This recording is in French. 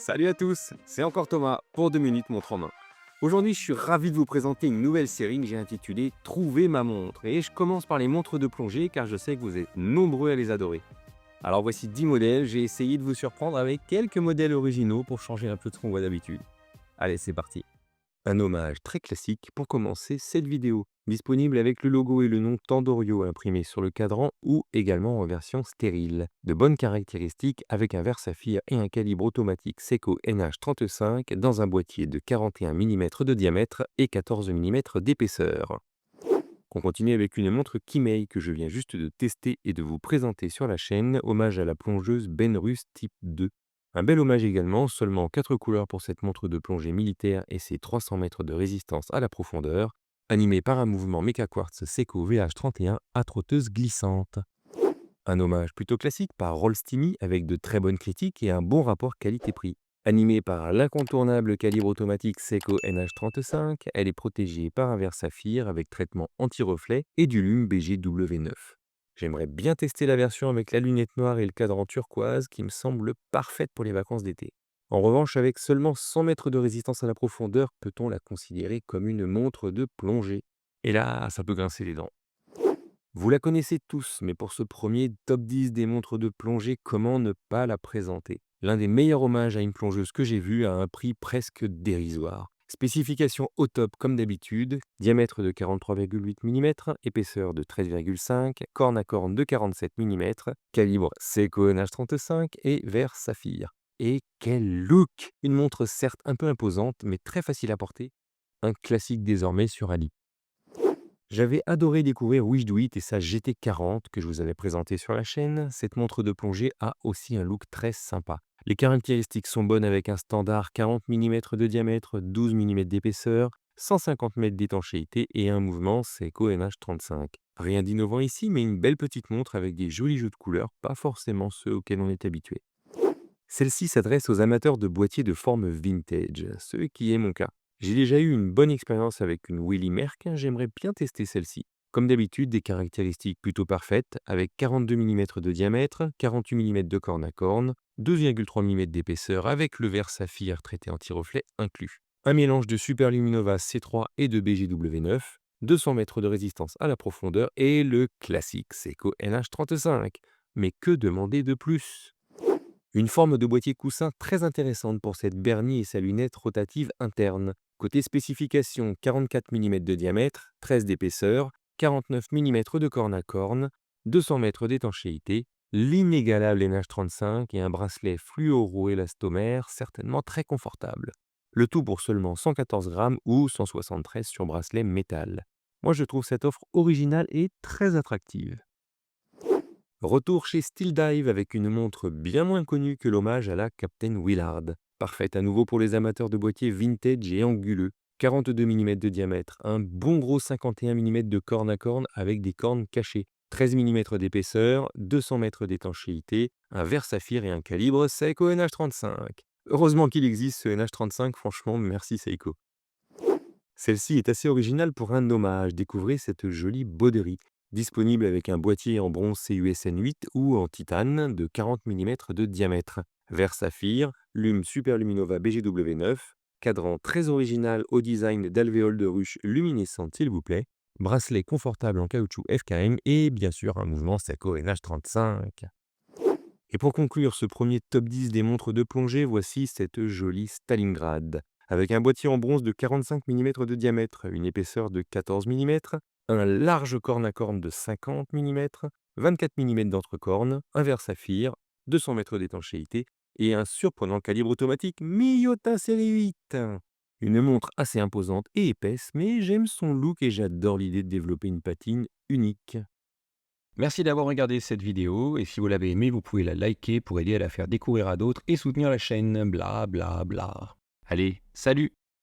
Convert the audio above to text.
Salut à tous, c'est encore Thomas pour 2 minutes montre en main. Aujourd'hui, je suis ravi de vous présenter une nouvelle série que j'ai intitulée Trouver ma montre. Et je commence par les montres de plongée car je sais que vous êtes nombreux à les adorer. Alors voici 10 modèles, j'ai essayé de vous surprendre avec quelques modèles originaux pour changer un peu de ce qu'on voit d'habitude. Allez, c'est parti. Un hommage très classique pour commencer cette vidéo, disponible avec le logo et le nom Tandorio imprimé sur le cadran ou également en version stérile. De bonnes caractéristiques avec un verre saphir et un calibre automatique Seiko NH35 dans un boîtier de 41 mm de diamètre et 14 mm d'épaisseur. On continue avec une montre Kimei que je viens juste de tester et de vous présenter sur la chaîne, hommage à la plongeuse Benrus Type 2. Un bel hommage également, seulement 4 couleurs pour cette montre de plongée militaire et ses 300 mètres de résistance à la profondeur, animée par un mouvement Mecha Quartz Seiko VH31 à trotteuse glissante. Un hommage plutôt classique par Rollstimi avec de très bonnes critiques et un bon rapport qualité-prix. Animée par l'incontournable calibre automatique Seiko NH35, elle est protégée par un verre saphir avec traitement anti-reflet et du lume BGW9. J'aimerais bien tester la version avec la lunette noire et le cadran turquoise qui me semble parfaite pour les vacances d'été. En revanche, avec seulement 100 mètres de résistance à la profondeur, peut-on la considérer comme une montre de plongée? Et là, ça peut grincer les dents. Vous la connaissez tous, mais pour ce premier top 10 des montres de plongée, comment ne pas la présenter? L'un des meilleurs hommages à une plongeuse que j'ai vu à un prix presque dérisoire. Spécification au top comme d'habitude, diamètre de 43,8 mm, épaisseur de 13,5, corne à corne de 47 mm, calibre Seiko NH35 et verre saphir. Et quel look! Une montre certes un peu imposante, mais très facile à porter. Un classique désormais sur Ali. J'avais adoré découvrir Wish Do It et sa GT40 que je vous avais présentée sur la chaîne. Cette montre de plongée a aussi un look très sympa. Les caractéristiques sont bonnes avec un standard 40 mm de diamètre, 12 mm d'épaisseur, 150 mètres d'étanchéité et un mouvement Seiko NH35. Rien d'innovant ici, mais une belle petite montre avec des jolis jeux de couleurs, pas forcément ceux auxquels on est habitué. Celle-ci s'adresse aux amateurs de boîtiers de forme vintage, ce qui est mon cas. J'ai déjà eu une bonne expérience avec une Willy Merck, j'aimerais bien tester celle-ci. Comme d'habitude, des caractéristiques plutôt parfaites, avec 42 mm de diamètre, 48 mm de corne à corne, 2,3 mm d'épaisseur avec le verre saphir traité anti-reflet inclus. Un mélange de Super Luminova C3 et de BGW9, 200 mètres de résistance à la profondeur et le classique Seiko NH35. Mais que demander de plus? Une forme de boîtier coussin très intéressante pour cette bernie et sa lunette rotative interne. Côté spécification, 44 mm de diamètre, 13 d'épaisseur, 49 mm de corne à corne, 200 mètres d'étanchéité, l'inégalable NH35 et un bracelet fluoro-élastomère certainement très confortable. Le tout pour seulement 114 grammes ou 173 sur bracelet métal. Moi je trouve cette offre originale et très attractive. Retour chez Steel Dive avec une montre bien moins connue que l'hommage à la Captain Willard. Parfaite à nouveau pour les amateurs de boîtiers vintage et anguleux. 42 mm de diamètre, un bon gros 51 mm de corne à corne avec des cornes cachées. 13 mm d'épaisseur, 200 mètres d'étanchéité, un verre saphir et un calibre Seiko NH35. Heureusement qu'il existe ce NH35, franchement merci Seiko. Celle-ci est assez originale pour un hommage. Découvrez cette jolie broderie, disponible avec un boîtier en bronze CUSN 8 ou en titane de 40 mm de diamètre. Verre saphir, lume Super Luminova BGW9, cadran très original au design d'alvéole de ruche luminescente s'il vous plaît, bracelet confortable en caoutchouc FKM et bien sûr un mouvement Seiko NH35. Et pour conclure ce premier top 10 des montres de plongée, voici cette jolie Stalingrad. Avec un boîtier en bronze de 45 mm de diamètre, une épaisseur de 14 mm, un large corne à corne de 50 mm, 24 mm d'entrecorne, un verre saphir, 200 mètres d'étanchéité et un surprenant calibre automatique Miyota série 8. Une montre assez imposante et épaisse, mais j'aime son look et j'adore l'idée de développer une patine unique. Merci d'avoir regardé cette vidéo et si vous l'avez aimée, vous pouvez la liker pour aider à la faire découvrir à d'autres et soutenir la chaîne. Bla bla bla. Allez, salut!